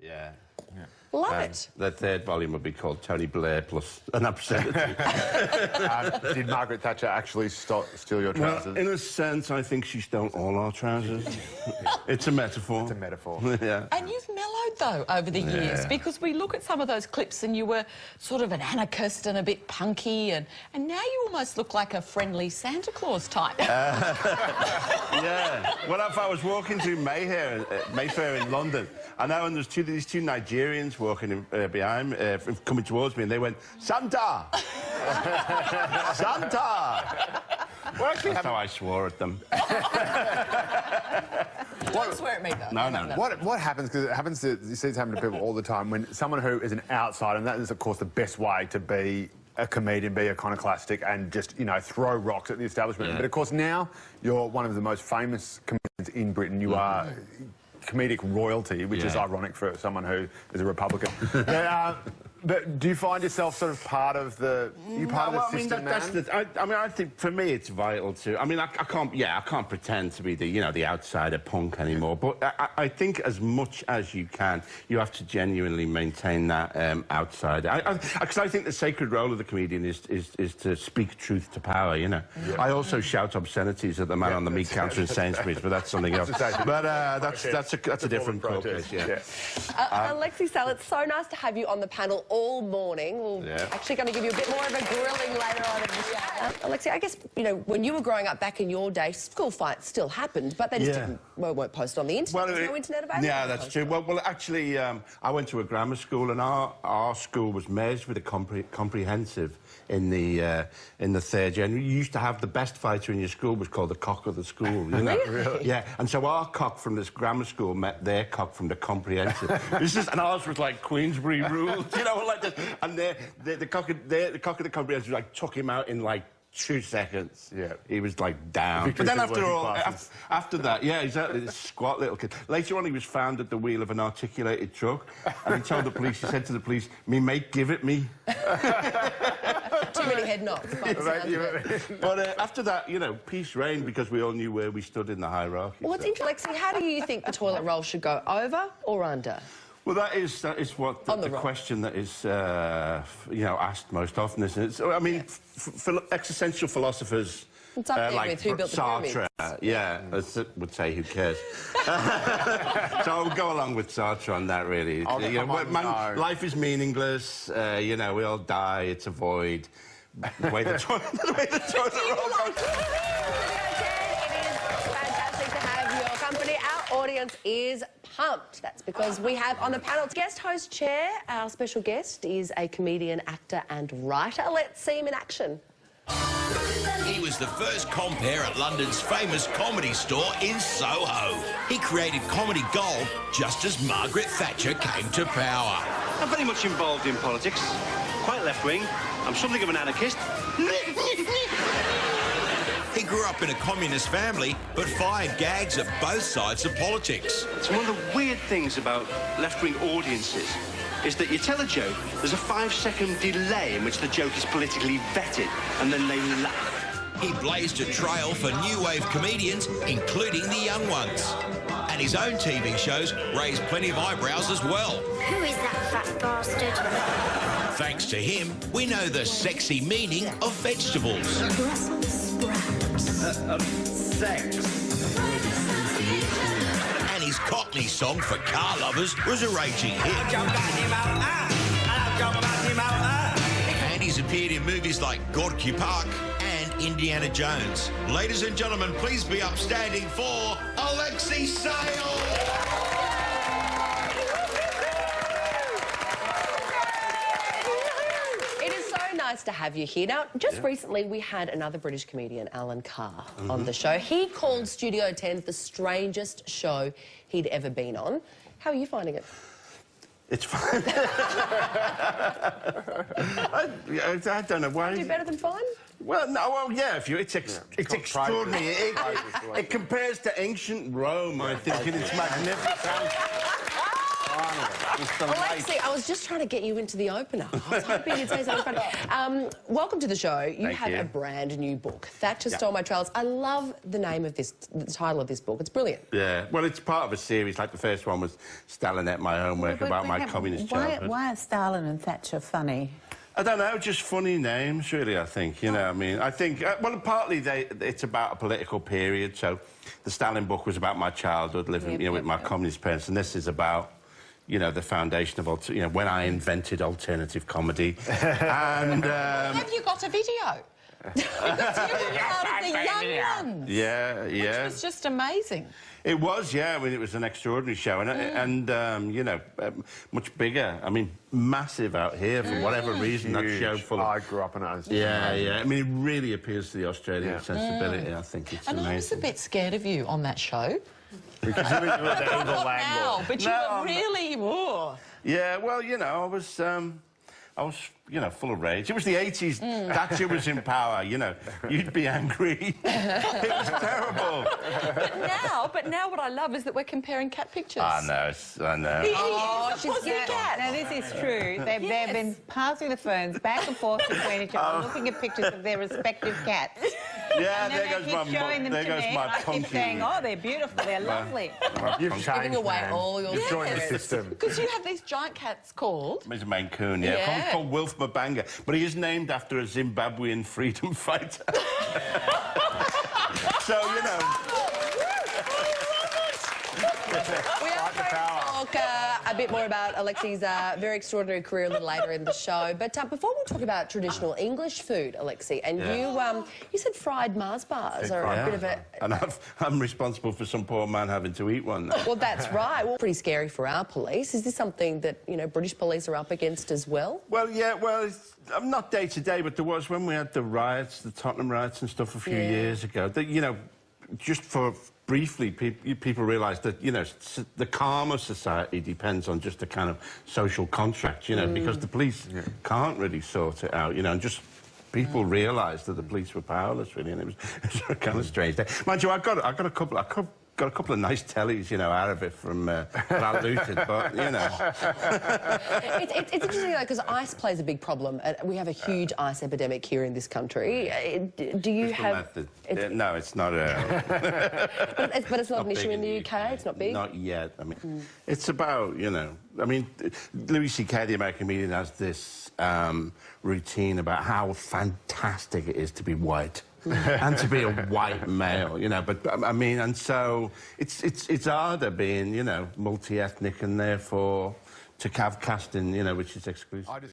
Yeah. Love it. The third volume would be called Tony Blair plus an obscenity. Did Margaret Thatcher actually steal your trousers? Well, in a sense, I think she stole all our trousers. It's a metaphor. It's a metaphor. Yeah. And you've mellowed, though, over the years, because we look at some of those clips and you were sort of an anarchist and a bit punky, and now you almost look like a friendly Santa Claus type. Yeah. Well, if I was walking through Mayfair in London, and there's these two Nigerians walking behind, coming towards me, and they went, Santa! Santa! Well, actually, that's how I swore at them. Don't swear at me, though. No. What happens, because it happens to, you see it happen to people all the time, when someone who is an outsider, and that is, of course, the best way to be a comedian, be iconoclastic, and just, you know, throw rocks at the establishment. Yeah. But, of course, now you're one of the most famous comedians in Britain. You are comedic royalty, which is ironic for someone who is a Republican. But do you find yourself sort of part of the... part of the system, I think for me it's vital to... I mean, I can't pretend to be the outsider punk anymore, but I think as much as you can, you have to genuinely maintain that outsider. Because I think the sacred role of the comedian is to speak truth to power, you know. Yeah. I also shout obscenities at the man on the meat counter in Sainsbury's, but that's something else. But that's a different protest. Alexei Sayle, it's so nice to have you on the panel all morning. We're actually going to give you a bit more of a grilling later on in the show. Alexei, I guess, you know, when you were growing up back in your day, school fights still happened, but they just weren't posted on the internet. Well, There's no internet available. Yeah, that's true. Well, actually, I went to a grammar school, and our school was merged with a comprehensive in the third year. And you used to have the best fighter in your school was called the cock of the school. You know? Really? Yeah. And so our cock from this grammar school met their cock from the comprehensive. And ours was like Queensbury rules, you know, like this. And the cock of the comprehensive like took him out in like 2 seconds. Yeah. He was like down. But then after that, yeah, exactly, this squat little kid. Later on, he was found at the wheel of an articulated truck, and he told the police, he said to the police, "Me mate, give it me." Too many head knocks. But after that, you know, peace reigned because we all knew where we stood in the hierarchy. Well, what's interesting, Alexei, how do you think the toilet roll should go, over or under? Well, that is what the question that is, you know, asked most often, isn't it? So, I mean, existential philosophers like with who built the Sartre, would say, who cares? So I would go along with Sartre on that, really. Life is meaningless. You know, we all die. It's a void. The way the toilet roll goes. It is fantastic to have your company. Our audience is pumped. That's because we have on the panel guest host chair. Our special guest is a comedian, actor and writer. Let's see him in action. He was the first compere at London's famous comedy store in Soho. He created comedy gold just as Margaret Thatcher came to power. I'm very much involved in politics, quite left-wing. I'm something of an anarchist. He grew up in a communist family, but fired gags at both sides of politics. It's one of the weird things about left-wing audiences is that you tell a joke, there's a 5-second delay in which the joke is politically vetted, and then they laugh. He blazed a trail for new wave comedians, including the young ones. And his own TV shows raised plenty of eyebrows as well. Who is that fat bastard? Thanks to him, we know the sexy meaning of vegetables. Brussels sprouts. Sex. And his Cockney song for car lovers was a raging hit. And he's appeared in movies like Gorky Park and Indiana Jones. Ladies and gentlemen, please be upstanding for Alexei Sayle. Nice to have you here. Now, just recently we had another British comedian, Alan Carr, on the show. He called Studio 10 the strangest show he'd ever been on. How are you finding it? It's fine. I don't know why. Do better than fine? Well, no, well, yeah. It's extraordinary. It compares to ancient Rome, I think, in its magnificence. Alexei, I was just trying to get you into the opener. I was hoping you'd say something funny. Welcome to the show. You have a brand new book, Thatcher Stole My Trails. I love the name of this, the title of this book. It's brilliant. Yeah, well, it's part of a series. Like the first one was Stalin at my homework about my communist childhood. Why are Stalin and Thatcher funny? I don't know, just funny names, really, I think. You know, I mean, I think, well, partly it's about a political period. So the Stalin book was about my childhood, living, with my communist parents, and this is about, the foundation of, when I invented alternative comedy. And... Have you got a video? Because you were part of the young ones. Yeah. Which was just amazing. It was, yeah. I mean, it was an extraordinary show, and much bigger. I mean, massive out here for whatever reason. That show full of... I grew up in it. Yeah. I mean, it really appeals to the Australian sensibility. I think it's amazing. And I was a bit scared of you on that show. Because you were the evil landlord. But you were really... Whoa. Yeah, well, I was, full of rage. It was the 80s. Thatcher was in power, You'd be angry. It was terrible. But now what I love is that we're comparing cat pictures. I know. Oh, she's cat. Now, this is true. They've been passing the phones back and forth between each other, looking at pictures of their respective cats. Yeah, and then there goes showing them to me, and I punky. keep saying, oh, they're beautiful, they're lovely. You've changed, Giving away man. all your... You've joined the system. Because you have these giant cats called... He's a Maine Coon, yeah. Called Wilf Mabanga. But he is named after a Zimbabwean freedom fighter. So, We are going to talk a bit more about Alexei's very extraordinary career a little later in the show. But before we talk about traditional English food, Alexei, and you said fried Mars bars are a bit of a... And I'm responsible for some poor man having to eat one. Well, that's right. Well, pretty scary for our police. Is this something that, British police are up against as well? Well, yeah, I'm not day to day, but there was when we had the riots, the Tottenham riots and stuff a few years ago, that, just for... Briefly, people realised that, the calm of society depends on just a kind of social contract, because the police can't really sort it out, and just people realised that the police were powerless, really, and it was a kind of strange day. Mind you, I got a couple of nice tellies, out of it from that I looted, but, It's interesting, though, because ice plays a big problem. We have a huge ice epidemic here in this country. Do you have... No, it's not a... but it's not an issue in the UK? It's not big? Not yet. I mean, it's about, Louis C.K., the American comedian, has this routine about how fantastic it is to be white. And to be a white male, but I mean, and so it's harder being, multi-ethnic and therefore to have casting, which is exclusive.